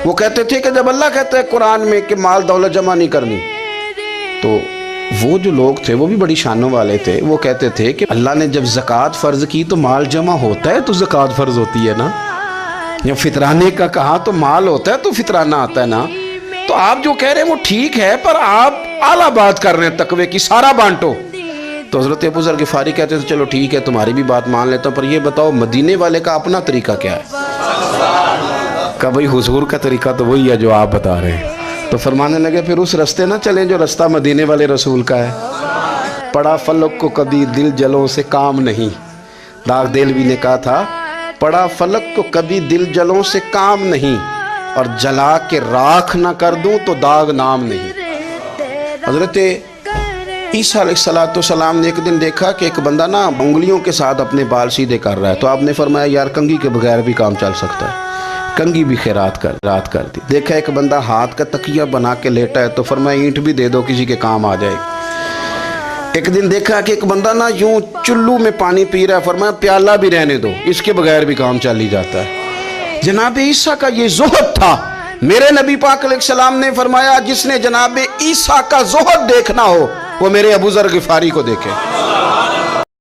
وہ کہتے تھے کہ جب اللہ کہتا ہے قرآن میں کہ مال دولت جمع نہیں کرنی، تو وہ جو لوگ تھے وہ بھی بڑی شانوں والے تھے، وہ کہتے تھے کہ اللہ نے جب زکوٰۃ فرض کی تو مال جمع ہوتا ہے تو زکوٰۃ فرض ہوتی ہے نا، یا فطرانے کا کہا تو مال ہوتا ہے تو فطرانہ آتا ہے نا۔ تو آپ جو کہہ رہے ہیں وہ ٹھیک ہے، پر آپ اعلیٰ بات کر رہے ہیں تقوی کی، سارا بانٹو۔ تو حضرت ابو ذر غفاری کہتے تھے چلو ٹھیک ہے تمہاری بھی بات مان لیتا ہوں، پر یہ بتاؤ مدینے والے کا اپنا طریقہ کیا ہے؟ کہ بھئی حضور کا طریقہ تو وہی ہے جو آپ بتا رہے ہیں۔ تو فرمانے لگے پھر اس رستے نہ چلیں جو رستہ مدینے والے رسول کا ہے۔ پڑا فلک کو کبھی دل جلوں سے کام نہیں، داغ دلوی نے کہا تھا پڑا فلک کو کبھی دل جلوں سے کام نہیں، اور جلا کے راکھ نہ کر دوں تو داغ نام نہیں۔ حضرت عیسیٰ علیہ السلام نے ایک دن دیکھا کہ ایک بندہ نا انگلیوں کے ساتھ اپنے بال سیدھے کر رہا ہے، تو آپ نے فرمایا یار کنگھی کے بغیر بھی کام چل سکتا ہے، کنگھی بھی خیرات کر دی۔ دیکھا ایک بندہ ہاتھ کا تکیہ بنا کے لیٹا ہے، تو فرمایا اینٹ بھی دے دو کسی کے کام آ جائے۔ ایک دن دیکھا کہ ایک بندہ نا یوں چلو میں پانی پی رہا ہے، فرمایا پیالہ بھی رہنے دو، اس کے بغیر بھی کام چل ہی جاتا ہے۔ جناب عیسیٰ کا یہ زہد تھا۔ میرے نبی پاک علیہ السلام نے فرمایا جس نے جناب عیسیٰ کا زہد دیکھنا ہو وہ میرے ابو ذر غفاری کو دیکھے۔